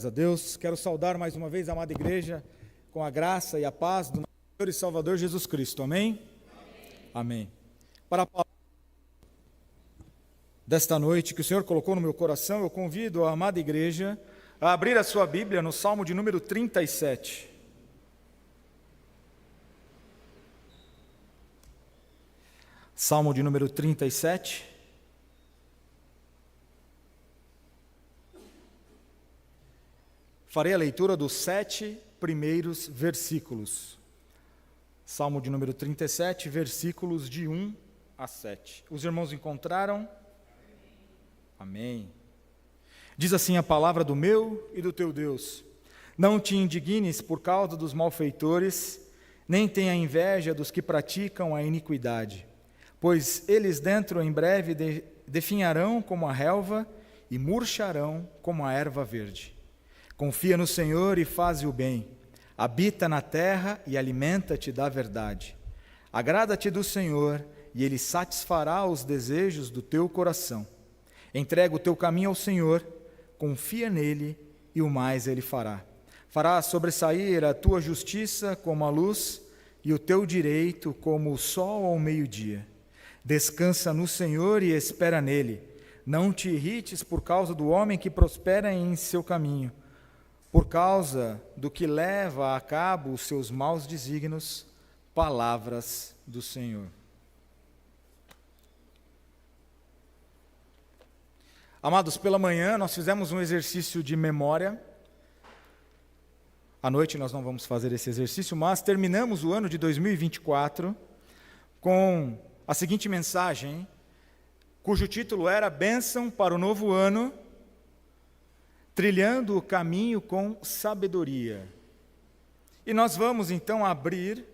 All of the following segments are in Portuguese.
Glórias a Deus. Quero saudar mais uma vez a amada igreja com a graça e a paz do nosso Senhor e Salvador Jesus Cristo. Amém? Amém. Para a palavra desta noite que o Senhor colocou no meu coração, eu convido a amada igreja a abrir a sua Bíblia no Salmo de número 37. Salmo de número 37. Farei a leitura dos 7 primeiros versículos. Salmo de número 37, versículos de 1 a 7. Os irmãos encontraram? Amém. Diz assim a palavra do meu e do teu Deus: não te indignes por causa dos malfeitores, nem tenha inveja dos que praticam a iniquidade, pois eles dentro em breve definharão como a relva e murcharão como a erva verde. Confia no Senhor e faze o bem, habita na terra e alimenta-te da verdade. Agrada-te do Senhor e Ele satisfará os desejos do teu coração. Entrega o teu caminho ao Senhor, confia nele e o mais Ele fará. Fará sobressair a tua justiça como a luz e o teu direito como o sol ao meio-dia. Descansa no Senhor e espera nele. Não te irrites por causa do homem que prospera em seu caminho, por causa do que leva a cabo os seus maus desígnios. Palavras do Senhor. Amados, pela manhã nós fizemos um exercício de memória. À noite nós não vamos fazer esse exercício, mas terminamos o ano de 2024 com a seguinte mensagem, cujo título era Bênção para o Novo Ano, trilhando o caminho com sabedoria. E nós vamos então abrir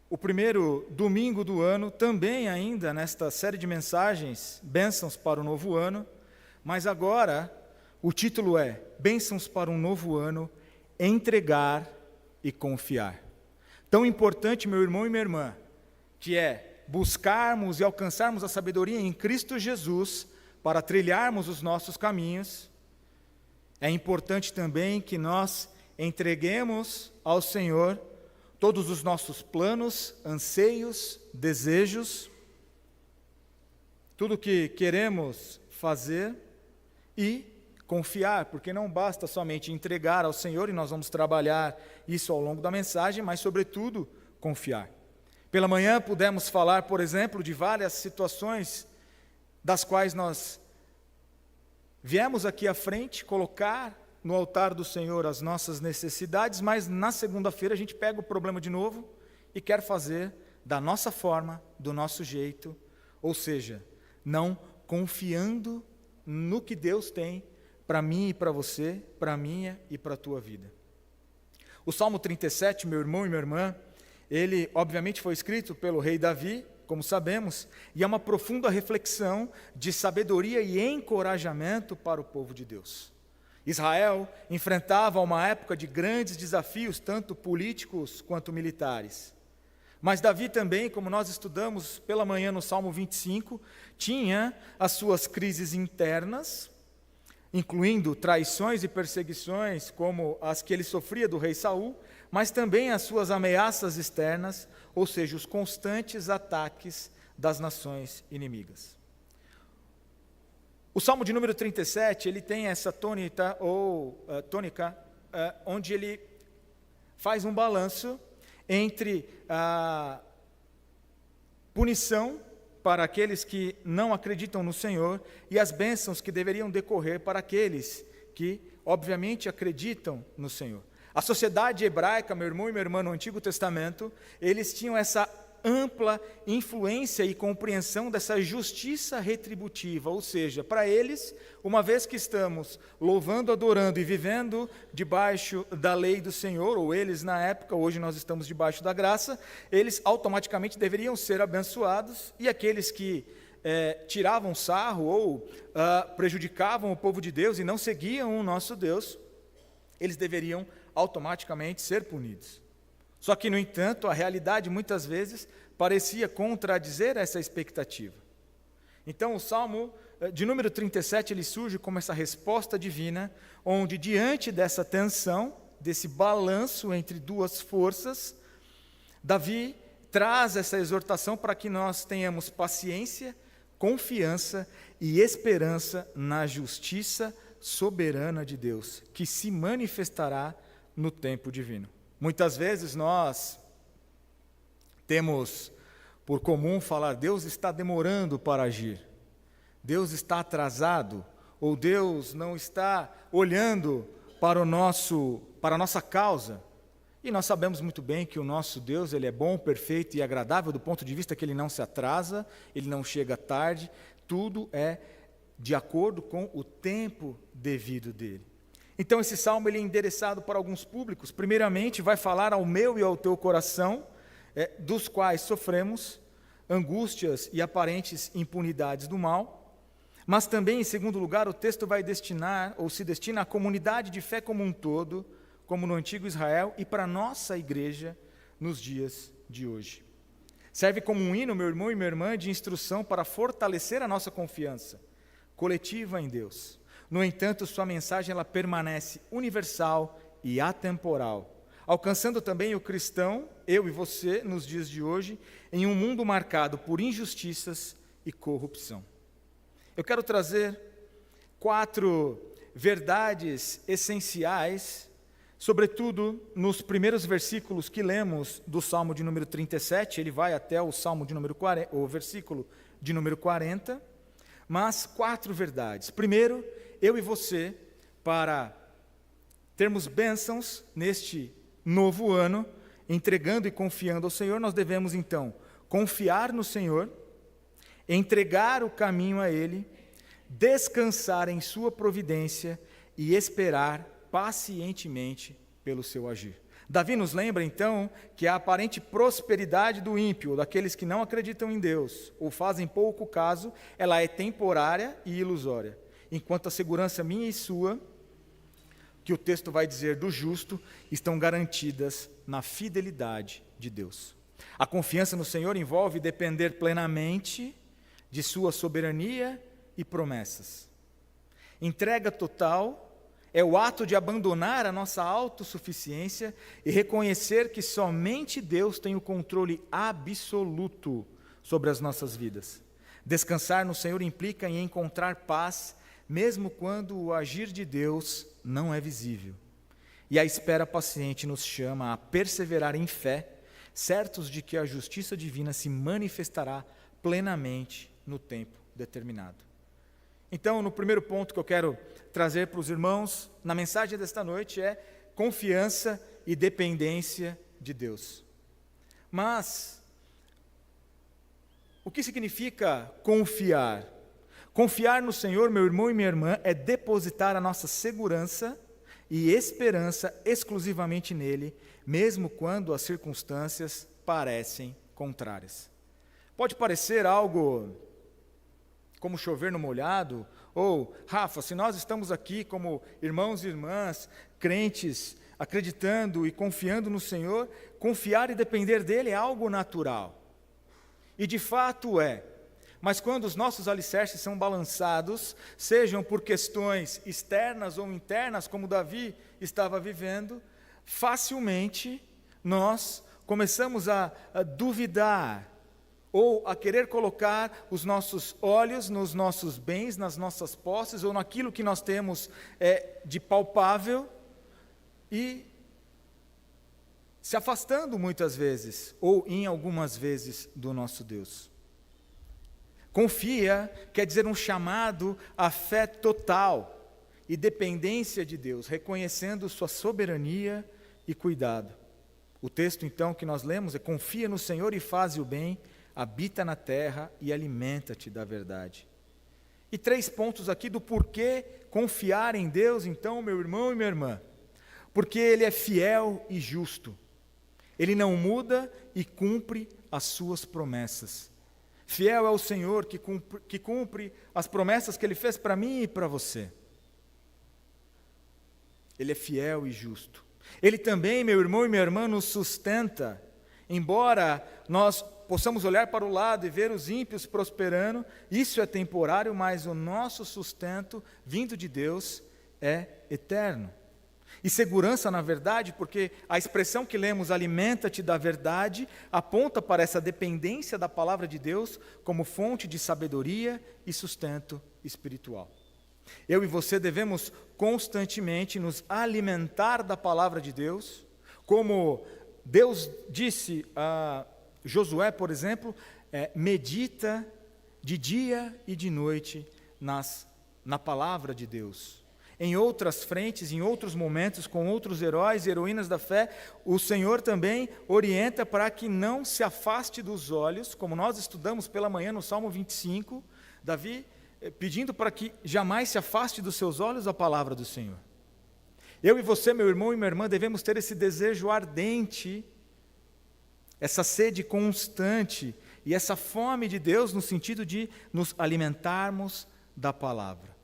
o primeiro domingo do ano, também ainda nesta série de mensagens, Bênçãos para o Novo Ano, mas agora o título é Bênçãos para um Novo Ano, entregar e confiar. Tão importante, meu irmão e minha irmã, que é buscarmos e alcançarmos a sabedoria em Cristo Jesus, para trilharmos os nossos caminhos. É importante também que nós entreguemos ao Senhor todos os nossos planos, anseios, desejos, tudo o que queremos fazer e confiar, porque não basta somente entregar ao Senhor, e nós vamos trabalhar isso ao longo da mensagem, mas, sobretudo, confiar. Pela manhã pudemos falar, por exemplo, de várias situações das quais nós viemos aqui à frente colocar no altar do Senhor as nossas necessidades, mas na segunda-feira a gente pega o problema de novo e quer fazer da nossa forma, do nosso jeito, ou seja, não confiando no que Deus tem para mim e para você, para a minha e para a tua vida. O Salmo 37, meu irmão e minha irmã, ele obviamente foi escrito pelo rei Davi, como sabemos, e é uma profunda reflexão de sabedoria e encorajamento para o povo de Deus. Israel enfrentava uma época de grandes desafios, tanto políticos quanto militares. Mas Davi também, como nós estudamos pela manhã no Salmo 25, tinha as suas crises internas, incluindo traições e perseguições, como as que ele sofria do rei Saul, mas também as suas ameaças externas, ou seja, os constantes ataques das nações inimigas. O Salmo de número 37, ele tem essa tônica, onde ele faz um balanço entre a punição para aqueles que não acreditam no Senhor e as bênçãos que deveriam decorrer para aqueles que, obviamente, acreditam no Senhor. A sociedade hebraica, meu irmão e minha irmã, no Antigo Testamento, eles tinham essa ampla influência e compreensão dessa justiça retributiva, ou seja, para eles, uma vez que estamos louvando, adorando e vivendo debaixo da lei do Senhor, ou eles na época, hoje nós estamos debaixo da graça, eles automaticamente deveriam ser abençoados, e aqueles que tiravam sarro ou prejudicavam o povo de Deus e não seguiam o nosso Deus, eles deveriam automaticamente ser punidos. Só que, no entanto, a realidade muitas vezes parecia contradizer essa expectativa. Então o Salmo de número 37, ele surge como essa resposta divina, onde diante dessa tensão, desse balanço entre duas forças, Davi traz essa exortação para que nós tenhamos paciência, confiança e esperança na justiça soberana de Deus, que se manifestará no tempo divino. Muitas vezes nós temos por comum falar: Deus está demorando para agir, Deus está atrasado, ou Deus não está olhando para a nossa causa. E nós sabemos muito bem que o nosso Deus, ele é bom, perfeito e agradável do ponto de vista que ele não se atrasa, ele não chega tarde, tudo é de acordo com o tempo devido dele. Então esse salmo ele é endereçado para alguns públicos. Primeiramente vai falar ao meu e ao teu coração, dos quais sofremos angústias e aparentes impunidades do mal. Mas também, em segundo lugar, o texto vai destinar, ou se destina à comunidade de fé como um todo, como no antigo Israel, e para a nossa igreja nos dias de hoje. Serve como um hino, meu irmão e minha irmã, de instrução para fortalecer a nossa confiança coletiva em Deus. No entanto, sua mensagem ela permanece universal e atemporal, alcançando também o cristão, eu e você, nos dias de hoje, em um mundo marcado por injustiças e corrupção. Eu quero trazer 4 verdades essenciais, sobretudo nos primeiros versículos que lemos do Salmo de número 37, ele vai até o Salmo de número 40, o versículo de número 40, mas 4 verdades. Primeiro, eu e você, para termos bênçãos neste novo ano, entregando e confiando ao Senhor, nós devemos então confiar no Senhor, entregar o caminho a Ele, descansar em sua providência e esperar pacientemente pelo seu agir. Davi nos lembra então que a aparente prosperidade do ímpio, daqueles que não acreditam em Deus ou fazem pouco caso, ela é temporária e ilusória, enquanto a segurança minha e sua, que o texto vai dizer do justo, estão garantidas na fidelidade de Deus. A confiança no Senhor envolve depender plenamente de sua soberania e promessas. Entrega total é o ato de abandonar a nossa autossuficiência e reconhecer que somente Deus tem o controle absoluto sobre as nossas vidas. Descansar no Senhor implica em encontrar paz, mesmo quando o agir de Deus não é visível. E a espera paciente nos chama a perseverar em fé, certos de que a justiça divina se manifestará plenamente no tempo determinado. Então, no primeiro ponto que eu quero trazer para os irmãos, na mensagem desta noite, é confiança e dependência de Deus. Mas, o que significa confiar? Confiar no Senhor, meu irmão e minha irmã, é depositar a nossa segurança e esperança exclusivamente nele, mesmo quando as circunstâncias parecem contrárias. Pode parecer algo como chover no molhado, ou, Rafa, se nós estamos aqui como irmãos e irmãs, crentes, acreditando e confiando no Senhor, confiar e depender dele é algo natural. E de fato é. Mas quando os nossos alicerces são balançados, sejam por questões externas ou internas, como Davi estava vivendo, facilmente nós começamos a duvidar, ou a querer colocar os nossos olhos nos nossos bens, nas nossas posses, ou naquilo que nós temos de palpável, e se afastando muitas vezes, ou em algumas vezes, do nosso Deus. Confia quer dizer um chamado à fé total e dependência de Deus, reconhecendo sua soberania e cuidado. O texto então que nós lemos é: confia no Senhor e faze o bem, habita na terra e alimenta-te da verdade. E 3 pontos aqui do porquê confiar em Deus, então, meu irmão e minha irmã. Porque Ele é fiel e justo. Ele não muda e cumpre as suas promessas. Fiel é o Senhor que cumpre as promessas que Ele fez para mim e para você. Ele é fiel e justo. Ele também, meu irmão e minha irmã, nos sustenta. Embora nós possamos olhar para o lado e ver os ímpios prosperando, isso é temporário, mas o nosso sustento, vindo de Deus, é eterno. E segurança na verdade, porque a expressão que lemos, alimenta-te da verdade, aponta para essa dependência da palavra de Deus como fonte de sabedoria e sustento espiritual. Eu e você devemos constantemente nos alimentar da palavra de Deus, como Deus disse a Josué, por exemplo, medita de dia e de noite na palavra de Deus. Em outras frentes, em outros momentos, com outros heróis e heroínas da fé, o Senhor também orienta para que não se afaste dos olhos, como nós estudamos pela manhã no Salmo 25, Davi pedindo para que jamais se afaste dos seus olhos a palavra do Senhor. Eu e você, meu irmão e minha irmã, devemos ter esse desejo ardente, essa sede constante e essa fome de Deus no sentido de nos alimentarmos da palavra.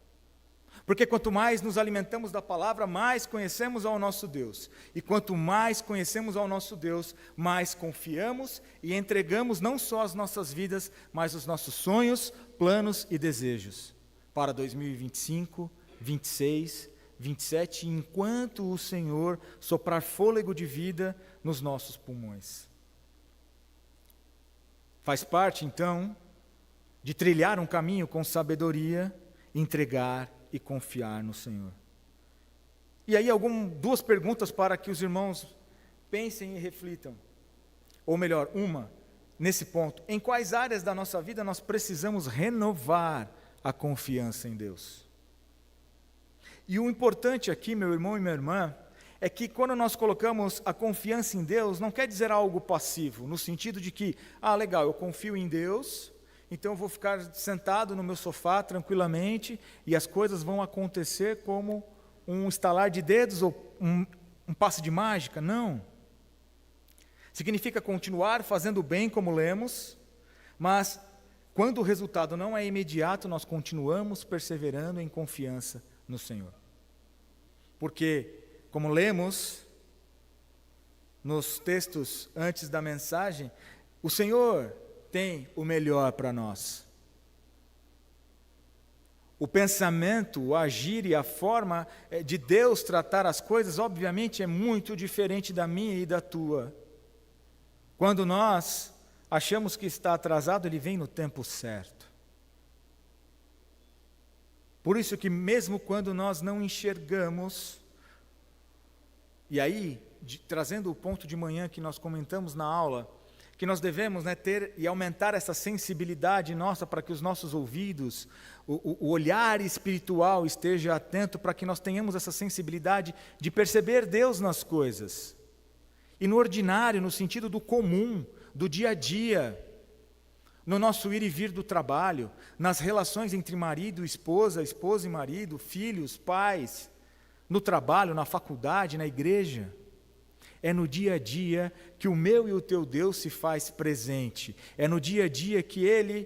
Porque quanto mais nos alimentamos da palavra, mais conhecemos ao nosso Deus. E quanto mais conhecemos ao nosso Deus, mais confiamos e entregamos não só as nossas vidas, mas os nossos sonhos, planos e desejos para 2025, 26, 27, enquanto o Senhor soprar fôlego de vida nos nossos pulmões. Faz parte, então, de trilhar um caminho com sabedoria, entregar e confiar no Senhor. E aí duas perguntas para que os irmãos pensem e reflitam. Ou melhor, uma, nesse ponto. Em quais áreas da nossa vida nós precisamos renovar a confiança em Deus? E o importante aqui, meu irmão e minha irmã, é que quando nós colocamos a confiança em Deus, não quer dizer algo passivo, no sentido de que, legal, eu confio em Deus, então eu vou ficar sentado no meu sofá tranquilamente e as coisas vão acontecer como um estalar de dedos ou um passe de mágica. Não. Significa continuar fazendo o bem, como lemos, mas quando o resultado não é imediato, nós continuamos perseverando em confiança no Senhor. Porque, como lemos nos textos antes da mensagem, o Senhor tem o melhor para nós. O pensamento, o agir e a forma de Deus tratar as coisas, obviamente, é muito diferente da minha e da tua. Quando nós achamos que está atrasado, Ele vem no tempo certo. Por isso que mesmo quando nós não enxergamos, e aí, trazendo o ponto de manhã que nós comentamos na aula, que nós devemos ter e aumentar essa sensibilidade nossa para que os nossos ouvidos, o olhar espiritual esteja atento para que nós tenhamos essa sensibilidade de perceber Deus nas coisas. E no ordinário, no sentido do comum, do dia a dia, no nosso ir e vir do trabalho, nas relações entre marido e esposa e marido, filhos, pais, no trabalho, na faculdade, na igreja. É no dia a dia que o meu e o teu Deus se faz presente. É no dia a dia que Ele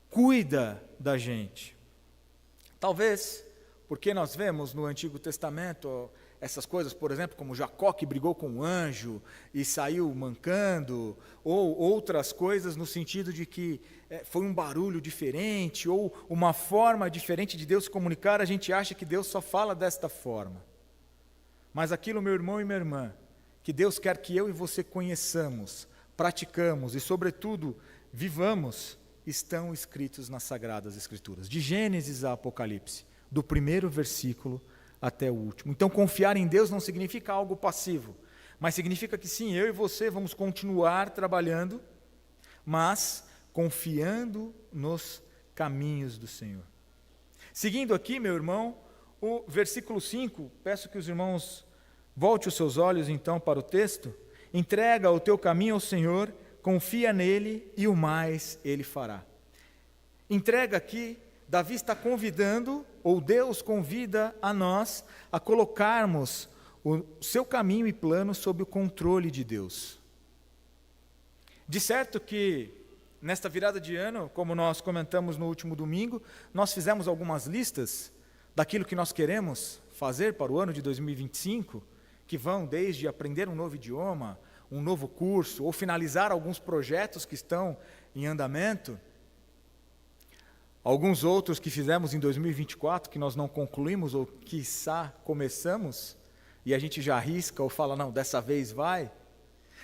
cuida da gente. Talvez, porque nós vemos no Antigo Testamento essas coisas, por exemplo, como Jacó que brigou com um anjo e saiu mancando, ou outras coisas no sentido de que foi um barulho diferente, ou uma forma diferente de Deus se comunicar, a gente acha que Deus só fala desta forma. Mas aquilo, meu irmão e minha irmã, que Deus quer que eu e você conheçamos, praticamos e, sobretudo, vivamos, estão escritos nas Sagradas Escrituras, de Gênesis a Apocalipse, do primeiro versículo até o último. Então, confiar em Deus não significa algo passivo, mas significa que sim, eu e você vamos continuar trabalhando, mas confiando nos caminhos do Senhor. Seguindo aqui, meu irmão, o versículo 5, peço que os irmãos volte os seus olhos então para o texto. Entrega o teu caminho ao Senhor, confia nele e o mais ele fará. Entrega aqui, Davi está convidando, ou Deus convida a nós a colocarmos o seu caminho e plano sob o controle de Deus. De certo que nesta virada de ano, como nós comentamos no último domingo, nós fizemos algumas listas daquilo que nós queremos fazer para o ano de 2025, que vão desde aprender um novo idioma, um novo curso, ou finalizar alguns projetos que estão em andamento. Alguns outros que fizemos em 2024, que nós não concluímos, ou quiçá começamos, e a gente já arrisca ou fala, não, dessa vez vai.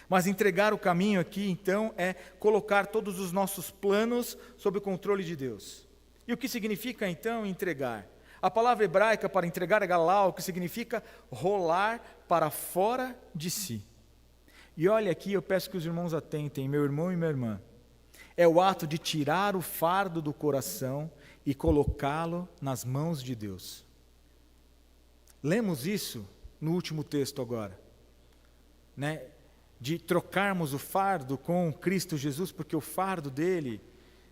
Mas entregar o caminho aqui, então, é colocar todos os nossos planos sob o controle de Deus. E o que significa, então, entregar? A palavra hebraica para entregar é galau, que significa rolar para fora de si. E olha aqui, eu peço que os irmãos atentem, meu irmão e minha irmã. É o ato de tirar o fardo do coração e colocá-lo nas mãos de Deus. Lemos isso no último texto agora, né? De trocarmos o fardo com Cristo Jesus, porque o fardo dele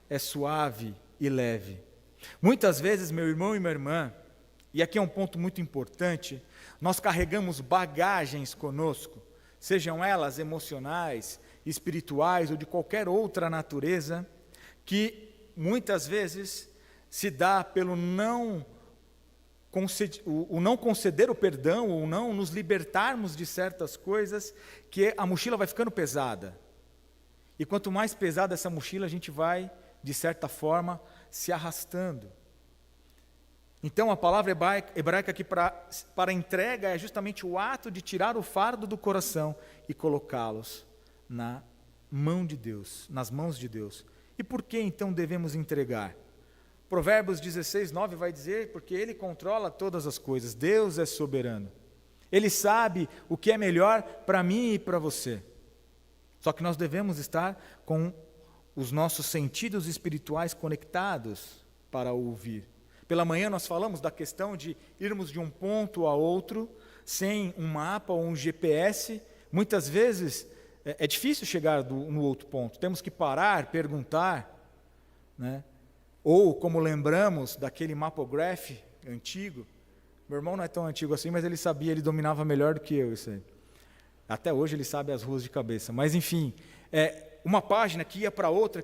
é suave e leve. Muitas vezes, meu irmão e minha irmã, e aqui é um ponto muito importante, nós carregamos bagagens conosco, sejam elas emocionais, espirituais ou de qualquer outra natureza, que muitas vezes se dá pelo não conceder o perdão, ou não nos libertarmos de certas coisas, que a mochila vai ficando pesada. E quanto mais pesada essa mochila, a gente vai, de certa forma, se arrastando. Então a palavra hebraica aqui para entrega é justamente o ato de tirar o fardo do coração e colocá-los na mão de Deus, nas mãos de Deus. E por que então devemos entregar? Provérbios 16, 9 vai dizer, porque Ele controla todas as coisas, Deus é soberano. Ele sabe o que é melhor para mim e para você. Só que nós devemos estar com os nossos sentidos espirituais conectados para ouvir. Pela manhã nós falamos da questão de irmos de um ponto a outro, sem um mapa ou um GPS. Muitas vezes é difícil chegar no outro ponto, temos que parar, perguntar, né? Ou, como lembramos daquele Mapograph antigo, meu irmão não é tão antigo assim, mas ele sabia, ele dominava melhor do que eu isso aí. Até hoje ele sabe as ruas de cabeça, mas enfim, uma página que ia para outra,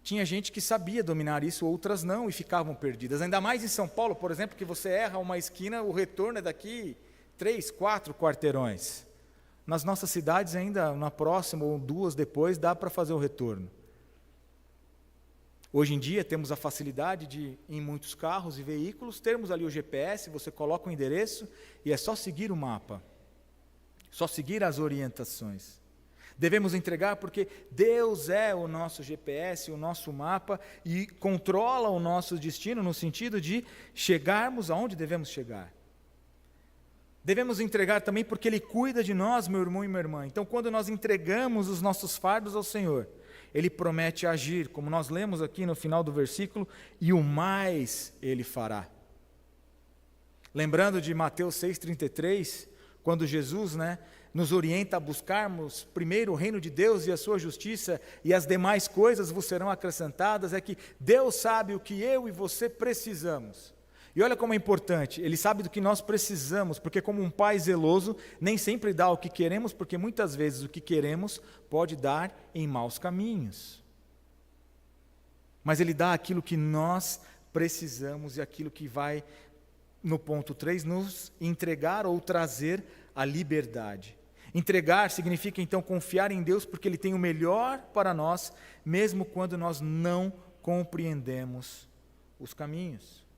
tinha gente que sabia dominar isso, outras não, e ficavam perdidas. Ainda mais em São Paulo, por exemplo, que você erra uma esquina, o retorno é daqui 3, 4 quarteirões. Nas nossas cidades ainda, na próxima ou 2 depois, dá para fazer o retorno. Hoje em dia temos a facilidade de, em muitos carros e veículos, termos ali o GPS, você coloca o endereço e é só seguir o mapa, só seguir as orientações. Devemos entregar porque Deus é o nosso GPS, o nosso mapa e controla o nosso destino no sentido de chegarmos aonde devemos chegar. Devemos entregar também porque Ele cuida de nós, meu irmão e minha irmã. Então, quando nós entregamos os nossos fardos ao Senhor, Ele promete agir, como nós lemos aqui no final do versículo, e o mais Ele fará. Lembrando de Mateus 6,33, quando Jesus, nos orienta a buscarmos primeiro o reino de Deus e a sua justiça, e as demais coisas vos serão acrescentadas, é que Deus sabe o que eu e você precisamos. E olha como é importante, Ele sabe do que nós precisamos, porque como um pai zeloso, nem sempre dá o que queremos, porque muitas vezes o que queremos pode dar em maus caminhos. Mas Ele dá aquilo que nós precisamos e aquilo que vai, no ponto 3, nos entregar ou trazer a liberdade. Entregar significa então confiar em Deus, porque Ele tem o melhor para nós, mesmo quando nós não compreendemos os caminhos.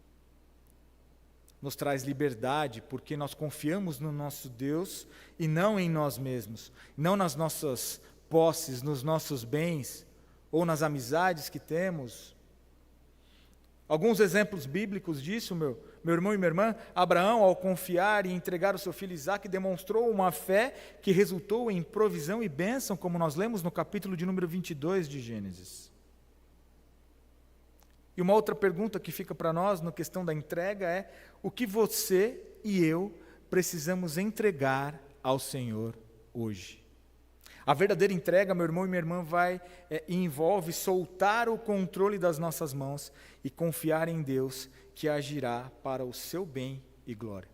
Nos traz liberdade, porque nós confiamos no nosso Deus e não em nós mesmos, não nas nossas posses, nos nossos bens ou nas amizades que temos. Alguns exemplos bíblicos disso, meu irmão e minha irmã. Abraão, ao confiar e entregar o seu filho Isaque, demonstrou uma fé que resultou em provisão e bênção, como nós lemos no capítulo de número 22 de Gênesis. E uma outra pergunta que fica para nós na questão da entrega é: o que você e eu precisamos entregar ao Senhor hoje? A verdadeira entrega, meu irmão e minha irmã, envolve soltar o controle das nossas mãos e confiar em Deus, que agirá para o seu bem e glória.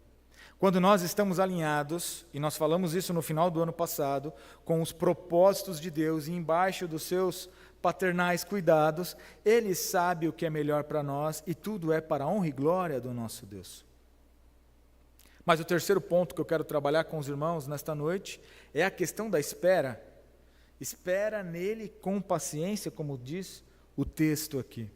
Quando nós estamos alinhados, e nós falamos isso no final do ano passado, com os propósitos de Deus e embaixo dos seus paternais cuidados, Ele sabe o que é melhor para nós e tudo é para a honra e glória do nosso Deus. Mas o terceiro ponto que eu quero trabalhar com os irmãos nesta noite é a questão da espera. Espera nele com paciência, como diz o texto aqui.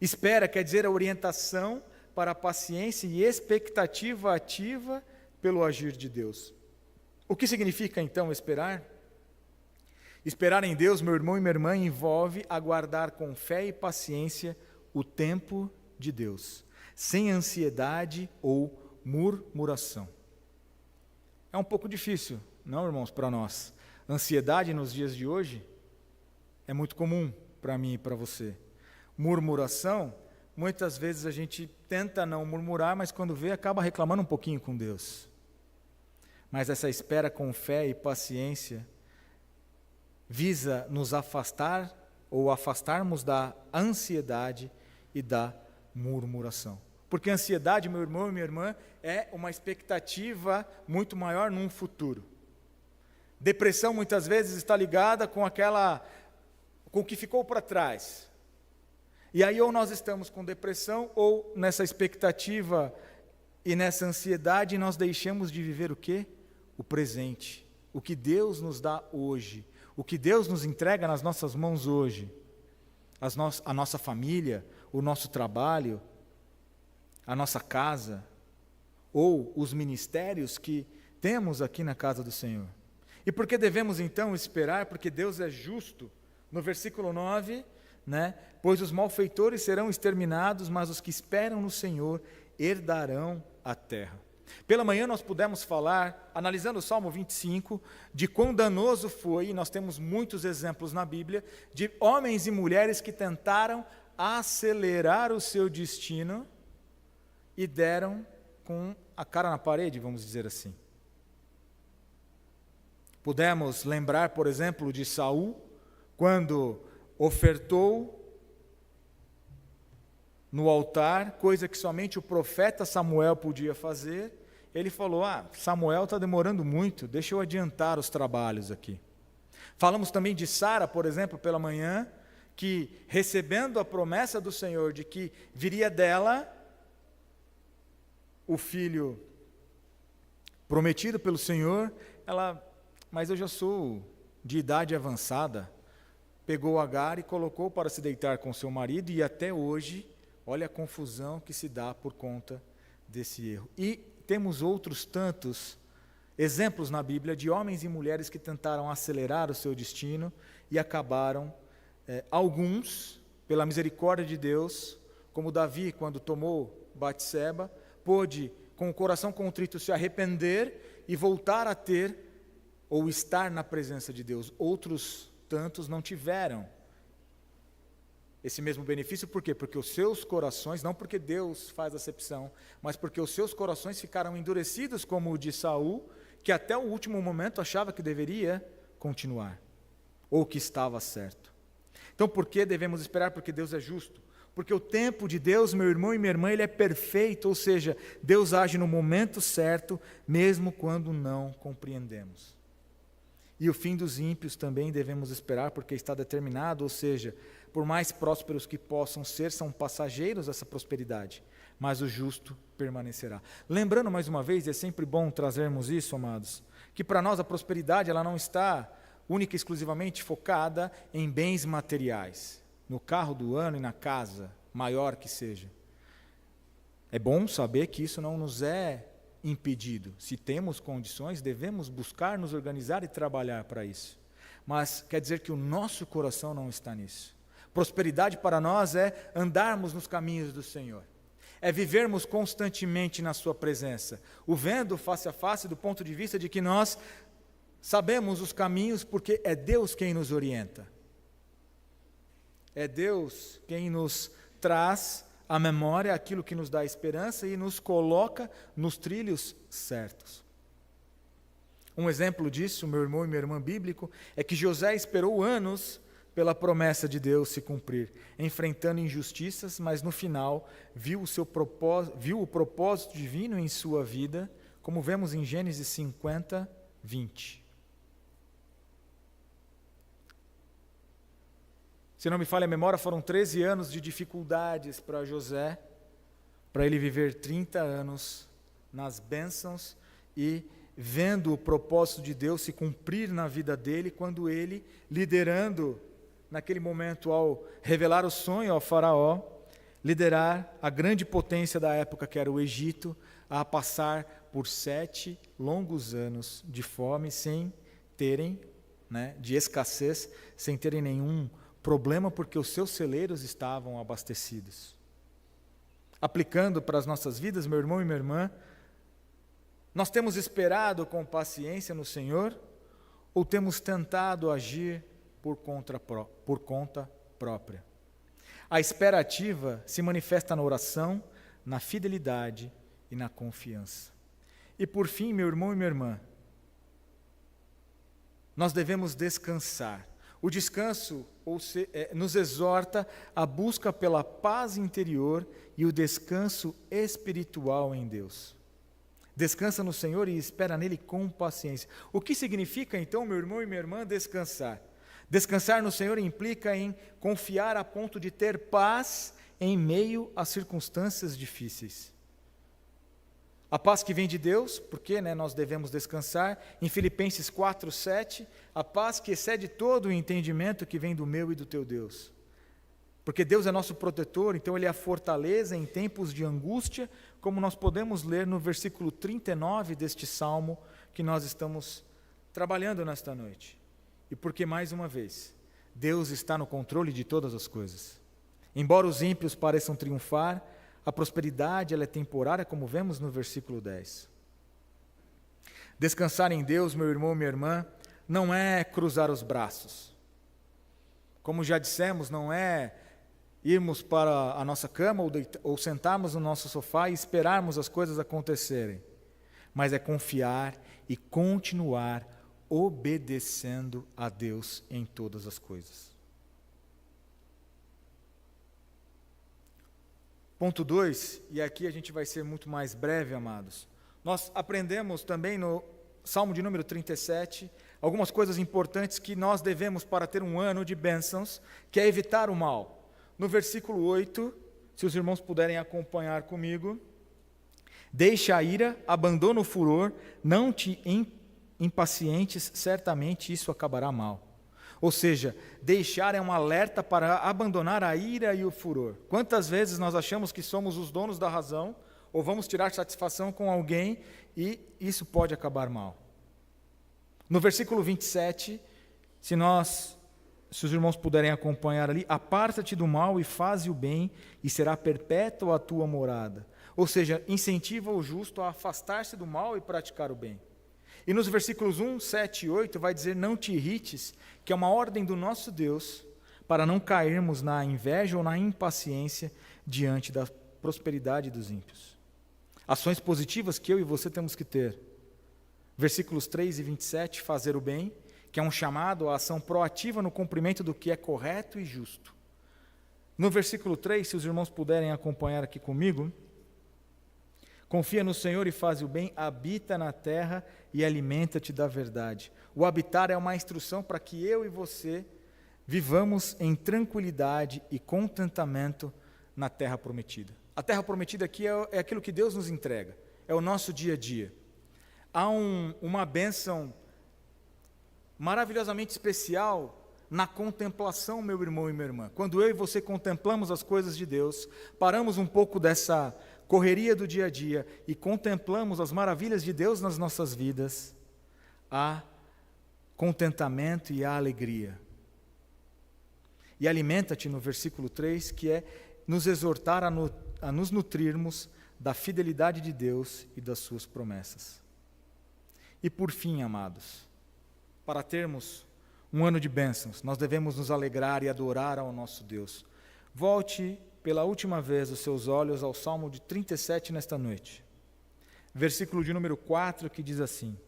Espera quer dizer a orientação para a paciência e expectativa ativa pelo agir de Deus. O que significa então esperar? Esperar em Deus, meu irmão e minha irmã, envolve aguardar com fé e paciência o tempo de Deus, sem ansiedade ou murmuração. É um pouco difícil, não, irmãos, para nós. Ansiedade nos dias de hoje é muito comum para mim e para você. Murmuração, muitas vezes a gente tenta não murmurar, mas quando vê, acaba reclamando um pouquinho com Deus. Mas essa espera com fé e paciência visa nos afastar ou afastarmos da ansiedade e da murmuração. Porque a ansiedade, meu irmão e minha irmã, é uma expectativa muito maior num futuro. Depressão muitas vezes está ligada com o que ficou para trás. E aí ou nós estamos com depressão ou nessa expectativa e nessa ansiedade nós deixamos de viver o quê? O presente, o que Deus nos dá hoje, o que Deus nos entrega nas nossas mãos hoje, a nossa família, o nosso trabalho, a nossa casa, ou os ministérios que temos aqui na casa do Senhor. E por que devemos então esperar? Porque Deus é justo. No versículo 9, pois os malfeitores serão exterminados, mas os que esperam no Senhor herdarão a terra. Pela manhã nós pudemos falar, analisando o Salmo 25, de quão danoso foi, e nós temos muitos exemplos na Bíblia, de homens e mulheres que tentaram acelerar o seu destino e deram com a cara na parede, vamos dizer assim. Pudemos lembrar, por exemplo, de Saul, quando ofertou no altar, coisa que somente o profeta Samuel podia fazer. Ele falou, Samuel está demorando muito, deixa eu adiantar os trabalhos aqui. Falamos também de Sara, por exemplo, pela manhã, que recebendo a promessa do Senhor de que viria dela o filho prometido pelo Senhor, mas eu já sou de idade avançada, pegou Agar e colocou para se deitar com seu marido, e até hoje, olha a confusão que se dá por conta desse erro. E temos outros tantos exemplos na Bíblia de homens e mulheres que tentaram acelerar o seu destino e acabaram, alguns, pela misericórdia de Deus, como Davi, quando tomou Batseba, pôde, com o coração contrito, se arrepender e voltar a ter ou estar na presença de Deus. Outros tantos não tiveram esse mesmo benefício. Por quê? Porque os seus corações, não porque Deus faz acepção, mas porque os seus corações ficaram endurecidos, como o de Saul, que até o último momento achava que deveria continuar, ou que estava certo. Então, por que devemos esperar? Porque Deus é justo. Porque o tempo de Deus, meu irmão e minha irmã, ele é perfeito, ou seja, Deus age no momento certo, mesmo quando não compreendemos. E o fim dos ímpios também devemos esperar, porque está determinado, ou seja, por mais prósperos que possam ser, são passageiros essa prosperidade, mas o justo permanecerá. Lembrando mais uma vez, e é sempre bom trazermos isso, amados, que para nós a prosperidade ela não está única e exclusivamente focada em bens materiais, no carro do ano e na casa, maior que seja. É bom saber que isso não nos é impedido. Se temos condições, devemos buscar, nos organizar e trabalhar para isso. Mas quer dizer que o nosso coração não está nisso. Prosperidade para nós é andarmos nos caminhos do Senhor. É vivermos constantemente na sua presença. O vendo face a face do ponto de vista de que nós sabemos os caminhos porque é Deus quem nos orienta. É Deus quem nos traz à memória aquilo que nos dá esperança e nos coloca nos trilhos certos. Um exemplo disso, meu irmão e minha irmã bíblico, é que José esperou anos pela promessa de Deus se cumprir, enfrentando injustiças, mas no final viu o propósito divino em sua vida, como vemos em Gênesis 50, 20. Se não me falha a memória, foram 13 anos de dificuldades para José, para ele viver 30 anos nas bênçãos e vendo o propósito de Deus se cumprir na vida dele, quando ele, liderando naquele momento ao revelar o sonho ao faraó, liderar a grande potência da época que era o Egito, a passar por 7 longos anos de fome, sem terem, de escassez, sem terem nenhum problema, porque os seus celeiros estavam abastecidos. Aplicando para as nossas vidas, meu irmão e minha irmã, nós temos esperado com paciência no Senhor ou temos tentado agir por conta própria? A espera ativa se manifesta na oração, na fidelidade e na confiança. E por fim, meu irmão e minha irmã, nós devemos descansar. O descanso nos exorta à busca pela paz interior e o descanso espiritual em Deus. Descansa no Senhor e espera nele com paciência. O que significa então, meu irmão e minha irmã, descansar? Descansar no Senhor implica em confiar a ponto de ter paz em meio às circunstâncias difíceis. A paz que vem de Deus, porque nós devemos descansar, em Filipenses 4:7, a paz que excede todo o entendimento que vem do meu e do teu Deus. Porque Deus é nosso protetor, então Ele é a fortaleza em tempos de angústia, como nós podemos ler no versículo 39 deste salmo que nós estamos trabalhando nesta noite. E porque, mais uma vez, Deus está no controle de todas as coisas. Embora os ímpios pareçam triunfar, a prosperidade ela é temporária, como vemos no versículo 10. Descansar em Deus, meu irmão e minha irmã, não é cruzar os braços. Como já dissemos, não é irmos para a nossa cama ou sentarmos no nosso sofá e esperarmos as coisas acontecerem, mas é confiar e continuar obedecendo a Deus em todas as coisas. Ponto 2, e aqui a gente vai ser muito mais breve, amados. Nós aprendemos também no Salmo de número 37, algumas coisas importantes que nós devemos para ter um ano de bênçãos, que é evitar o mal. No versículo 8, se os irmãos puderem acompanhar comigo, deixa a ira, abandona o furor, não te impacientes, certamente isso acabará mal. Ou seja, deixar é um alerta para abandonar a ira e o furor. Quantas vezes nós achamos que somos os donos da razão, ou vamos tirar satisfação com alguém, e isso pode acabar mal. No versículo 27, se os irmãos puderem acompanhar ali, aparta-te do mal e faze o bem, e será perpétua a tua morada. Ou seja, incentiva o justo a afastar-se do mal e praticar o bem. E nos versículos 1, 7 e 8 vai dizer, não te irrites, que é uma ordem do nosso Deus, para não cairmos na inveja ou na impaciência diante da prosperidade dos ímpios. Ações positivas que eu e você temos que ter. Versículos 3 e 27, fazer o bem, que é um chamado à ação proativa no cumprimento do que é correto e justo. No versículo 3, se os irmãos puderem acompanhar aqui comigo, confia no Senhor e faz o bem, habita na terra e alimenta-te da verdade. O habitar é uma instrução para que eu e você vivamos em tranquilidade e contentamento na terra prometida. A terra prometida aqui é aquilo que Deus nos entrega, é o nosso dia a dia. Há uma bênção maravilhosamente especial na contemplação, meu irmão e minha irmã. Quando eu e você contemplamos as coisas de Deus, paramos um pouco dessa correria do dia a dia e contemplamos as maravilhas de Deus nas nossas vidas, há contentamento e há alegria. E alimenta-te no versículo 3, que é nos exortar a nos nutrirmos da fidelidade de Deus e das suas promessas. E por fim, amados, para termos um ano de bênçãos, nós devemos nos alegrar e adorar ao nosso Deus. Volte pela última vez os seus olhos ao Salmo de 37 nesta noite. Versículo de número 4, que diz assim: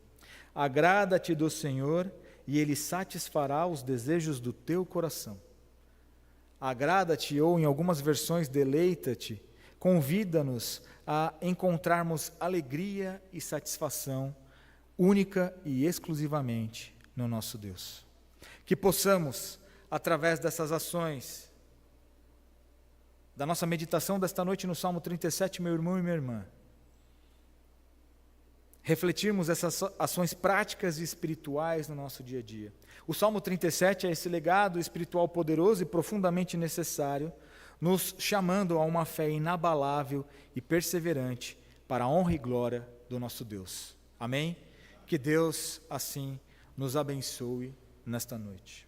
agrada-te do Senhor e Ele satisfará os desejos do teu coração. Agrada-te, ou em algumas versões, deleita-te, convida-nos a encontrarmos alegria e satisfação única e exclusivamente no nosso Deus. Que possamos, através dessas ações, da nossa meditação desta noite no Salmo 37, meu irmão e minha irmã, refletirmos essas ações práticas e espirituais no nosso dia a dia. O Salmo 37 é esse legado espiritual poderoso e profundamente necessário, nos chamando a uma fé inabalável e perseverante para a honra e glória do nosso Deus. Amém? Que Deus assim nos abençoe nesta noite.